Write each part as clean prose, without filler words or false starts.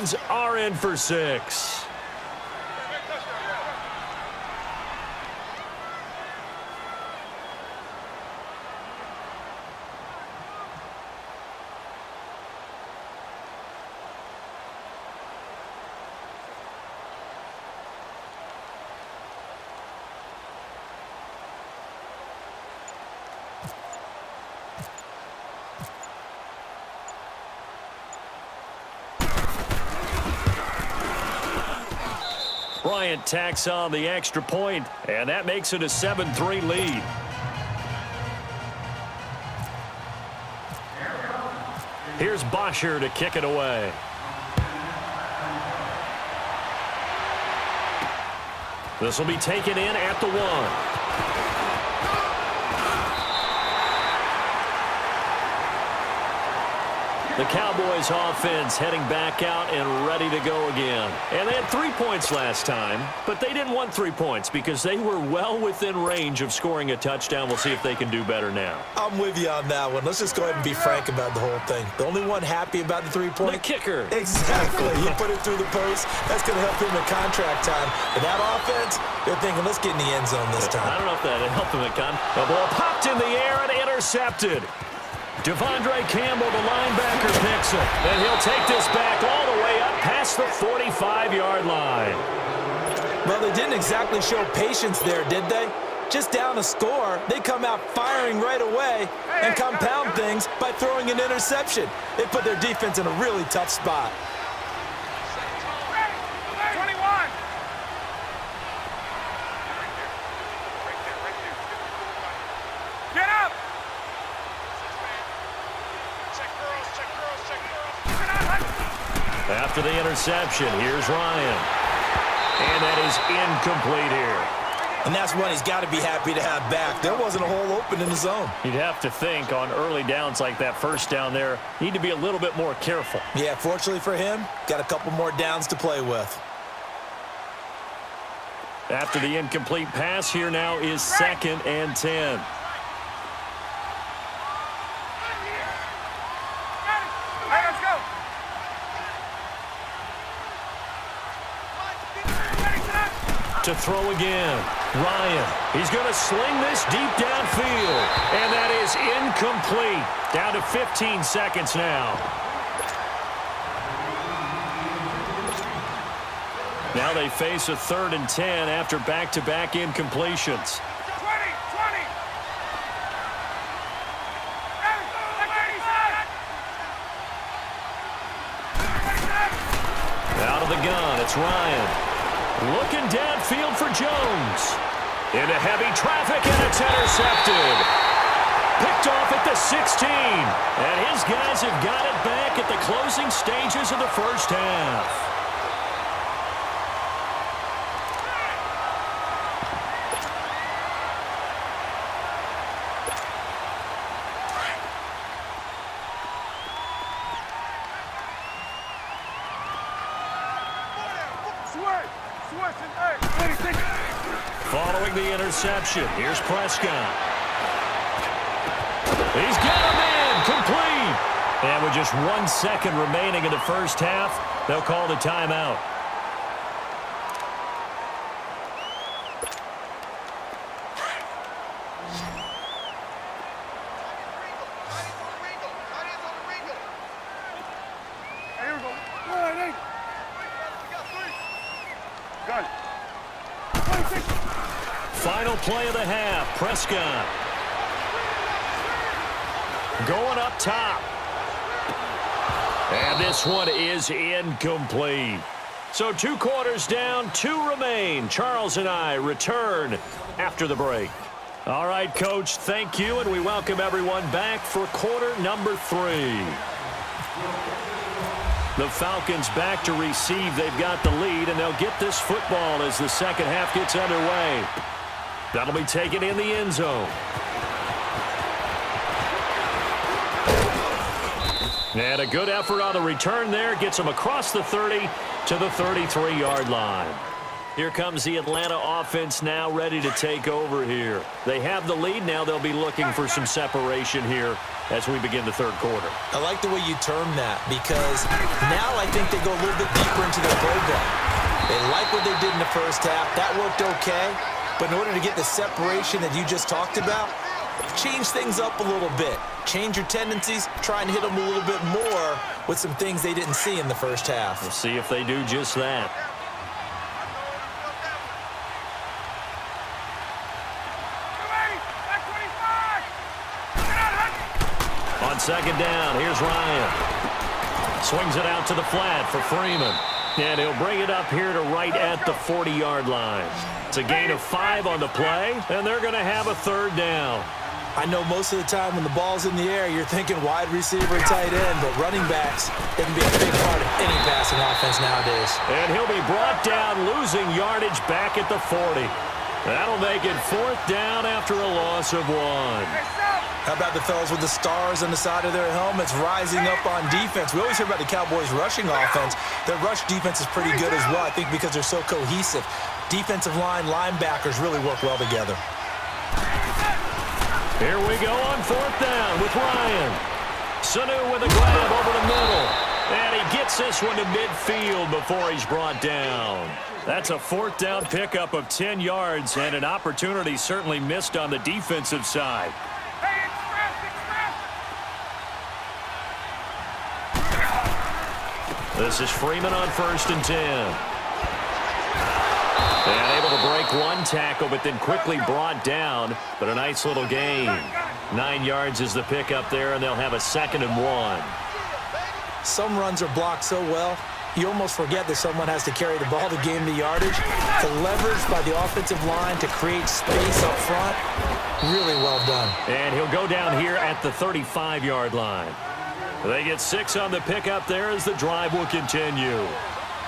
Falcons are in for 6. Bryant tacks on the extra point, and that makes it a 7-3 lead. Here's Bosher to kick it away. This will be taken in at the 1. The Cowboys offense heading back out and ready to go again. And they had 3 points last time, but they didn't want 3 points because they were well within range of scoring a touchdown. We'll see if they can do better now. I'm with you on that one. Let's just go ahead and be frank about the whole thing. The only one happy about the 3-point? The kicker. Exactly. He put it through the post. That's going to help him in contract time. But that offense, they're thinking, let's get in the end zone this time. I don't know if that helped him at The ball popped in the air and intercepted. Devondre Campbell, the linebacker, picks it. And he'll take this back all the way up past the 45-yard line. Well, they didn't exactly show patience there, did they? Just down a score, they come out firing right away and compound things by throwing an interception. They put their defense in a really tough spot. After the interception, here's Ryan. And that is incomplete here. And that's one he's got to be happy to have back. There wasn't a hole open in the zone. You'd have to think on early downs like that first down there, need to be a little bit more careful. Yeah, fortunately for him, got a couple more downs to play with. After the incomplete pass, here now is 2nd and 10. To throw again. Ryan, he's going to sling this deep downfield. And that is incomplete. Down to 15 seconds now. Now they face a 3rd and 10 after back-to-back incompletions. Out of the gun, it's Ryan. Looking downfield for Jones. Into heavy traffic, and it's intercepted. Picked off at the 16. And his guys have got it back at the closing stages of the first half. Following the interception, here's Prescott. He's got him in, complete. And with just 1 second remaining in the first half, they'll call the timeout. Final play of the half, Prescott. Going up top. And this one is incomplete. So 2 quarters down, 2 remain. Charles and I return after the break. All right, Coach, thank you, and we welcome everyone back for quarter number 3. The Falcons back to receive. They've got the lead, and they'll get this football as the second half gets underway. That'll be taken in the end zone. And a good effort on the return there. Gets them across the 30 to the 33-yard line. Here comes the Atlanta offense now ready to take over here. They have the lead. Now they'll be looking for some separation here as we begin the third quarter. I like the way you term that because now I think they go a little bit deeper into their program. They like what they did in the first half. That worked okay. But in order to get the separation that you just talked about, change things up a little bit. Change your tendencies. Try and hit them a little bit more with some things they didn't see in the first half. We'll see if they do just that. On second down, here's Ryan. Swings it out to the flat for Freeman. And he'll bring it up here to right at the 40-yard line. It's a gain of 5 on the play, and they're going to have a third down. I know most of the time when the ball's in the air, you're thinking wide receiver and tight end, but running backs can be a big part of any passing offense nowadays. And he'll be brought down, losing yardage back at the 40. That'll make it fourth down after a loss of 1. How about the fellas with the stars on the side of their helmets rising up on defense? We always hear about the Cowboys' rushing offense. Their rush defense is pretty good as well, I think, because they're so cohesive. Defensive line, linebackers really work well together. Here we go on fourth down with Ryan. Sanu with a grab over the middle. And he gets this one to midfield before he's brought down. That's a fourth down pickup of 10 yards and an opportunity certainly missed on the defensive side. This is Freeman on 1st and 10. And able to break one tackle, but then quickly brought down. But a nice little gain. 9 yards is the pickup there, and they'll have a 2nd and 1. Some runs are blocked so well, you almost forget that someone has to carry the ball to gain the yardage. The leverage by the offensive line to create space up front, really well done. And he'll go down here at the 35-yard line. They get 6 on the pickup there as the drive will continue.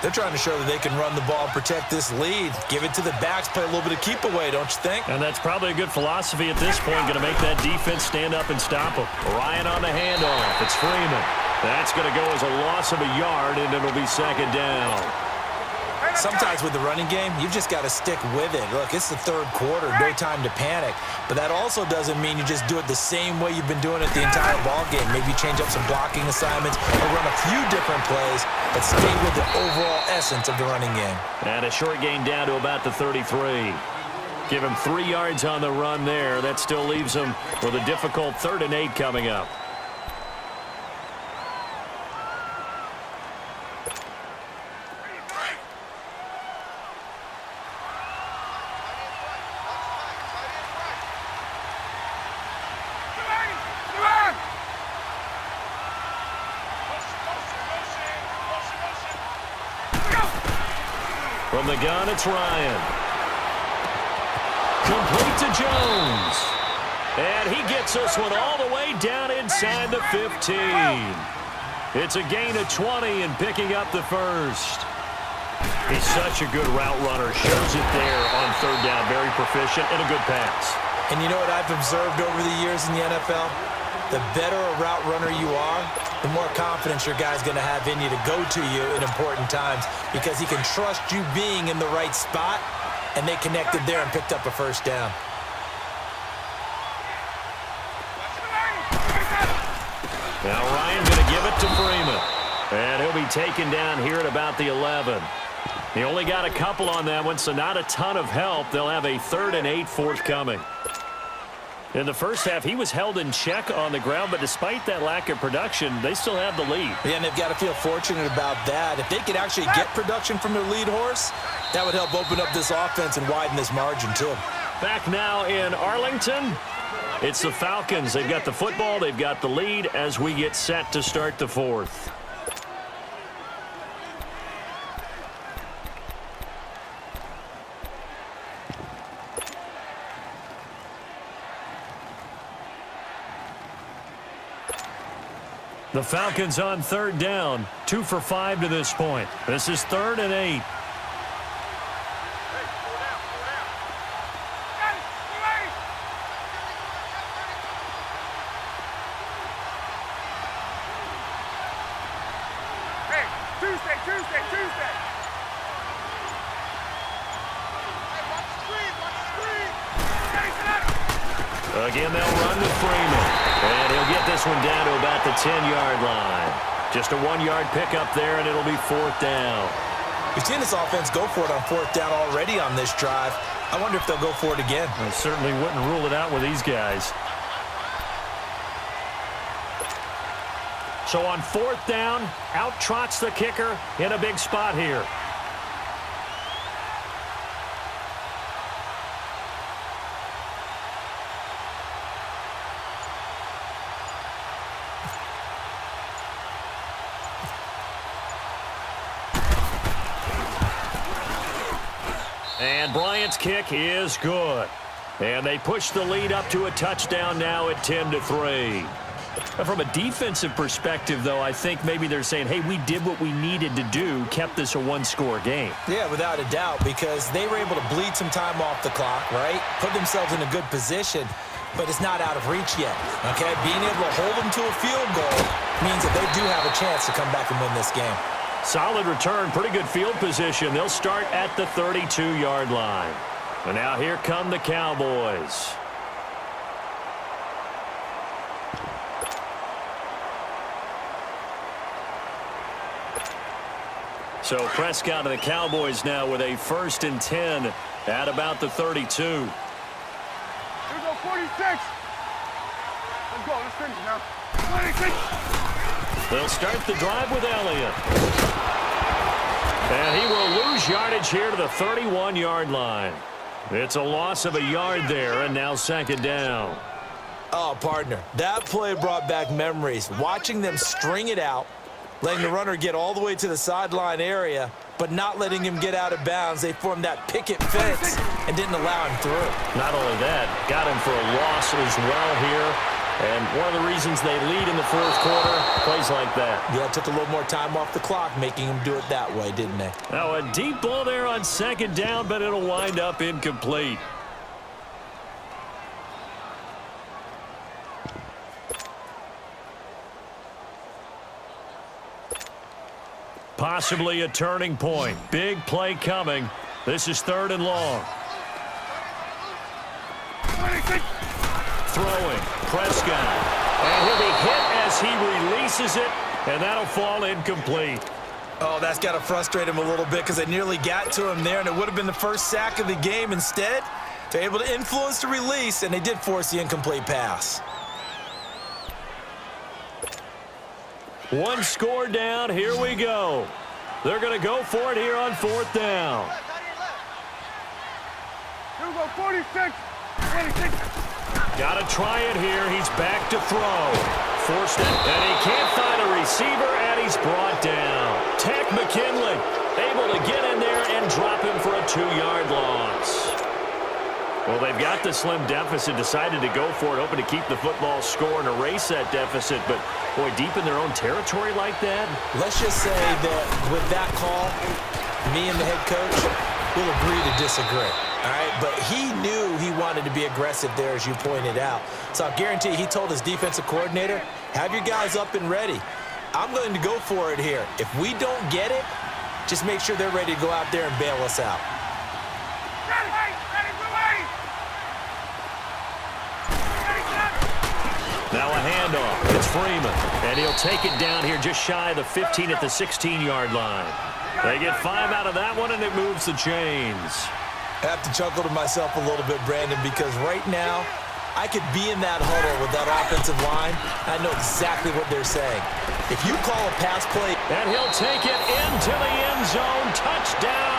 They're trying to show that they can run the ball and protect this lead. Give it to the backs, play a little bit of keep away, don't you think? And that's probably a good philosophy at this point, going to make that defense stand up and stop them. Ryan on the handoff. It's Freeman. That's going to go as a loss of a yard, and it'll be 2nd down. Sometimes with the running game, you've just got to stick with it. Look, it's the third quarter, no time to panic. But that also doesn't mean you just do it the same way you've been doing it the entire ball game. Maybe change up some blocking assignments or run a few different plays, but stay with the overall essence of the running game. And a short gain down to about the 33. Give him 3 yards on the run there. That still leaves him with a difficult 3rd and 8 coming up. From the gun, it's Ryan. Complete to Jones. And he gets this one all the way down inside the 15. It's a gain of 20 and picking up the first. He's such a good route runner. Shows it there on 3rd down. Very proficient and a good pass. And you know what I've observed over the years in the NFL? The better a route runner you are, the more confidence your guy's going to have in you to go to you in important times because he can trust you being in the right spot, and they connected there and picked up a first down. Now Ryan going to give it to Freeman. And he'll be taken down here at about the 11. He only got a couple on that one, so not a ton of help. They'll have a 3rd and 8 forthcoming. In the first half, he was held in check on the ground, but despite that lack of production, they still have the lead. Yeah, and they've got to feel fortunate about that. If they could actually get production from their lead horse, that would help open up this offense and widen this margin, too. Back now in Arlington, it's the Falcons. They've got the football, they've got the lead as we get set to start the 4th. The Falcons on 3rd down, 2 for 5 to this point. This is 3rd and 8. Again, they'll run to Freeman. And he'll get this one down to about the 10-yard line. Just a 1-yard pickup there, and it'll be 4th down. We've seen this offense go for it on 4th down already on this drive. I wonder if they'll go for it again. I certainly wouldn't rule it out with these guys. So on 4th down, out trots the kicker in a big spot here. And Bryant's kick is good. And they push the lead up to a touchdown now at 10-3. From a defensive perspective, though, I think maybe they're saying, hey, we did what we needed to do, kept this a one-score game. Yeah, without a doubt, because they were able to bleed some time off the clock, right? Put themselves in a good position, but it's not out of reach yet, okay? Being able to hold them to a field goal means that they do have a chance to come back and win this game. Solid return, pretty good field position. They'll start at the 32-yard line. And now here come the Cowboys. So Prescott and the Cowboys now with a 1st and 10 at about the 32. Here we go, 46. Let's go, let's finish now. 26. They'll start the drive with Elliott. And he will lose yardage here to the 31-yard line. It's a loss of a yard there, and now 2nd down. Oh, partner, that play brought back memories. Watching them string it out, letting the runner get all the way to the sideline area, but not letting him get out of bounds. They formed that picket fence and didn't allow him through. Not only that, got him for a loss as well here. And one of the reasons they lead in the 4th quarter, plays like that. Yeah, it took a little more time off the clock, making him do it that way, didn't they? Now a deep ball there on 2nd down, but it'll wind up incomplete. Possibly a turning point. Big play coming. This is 3rd and long. 26. Throwing. Prescott. And he'll be hit as he releases it, and that'll fall incomplete. Oh, that's got to frustrate him a little bit because they nearly got to him there, and it would have been the first sack of the game. Instead, they're able to influence the release, and they did force the incomplete pass. 1 score down. Here we go. They're going to go for it here on 4th down. Here we go, 46. 26. Got to try it here. He's back to throw. Forced it, and he can't find a receiver, and he's brought down. Tech McKinley able to get in there and drop him for a 2-yard loss. Well, they've got the slim deficit, decided to go for it, hoping to keep the football score and erase that deficit. But, boy, deep in their own territory like that. Let's just say that with that call, me and the head coach will agree to disagree. All right, but he knew he wanted to be aggressive there, as you pointed out. So I guarantee he told his defensive coordinator, have your guys up and ready. I'm going to go for it here. If we don't get it, just make sure they're ready to go out there and bail us out. Now a handoff. It's Freeman. And he'll take it down here just shy of the 15 at the 16-yard line. They get 5 out of that one, and it moves the chains. I have to chuckle to myself a little bit, Brandon, because right now I could be in that huddle with that offensive line. I know exactly what they're saying. If you call a pass play. And he'll take it into the end zone. Touchdown.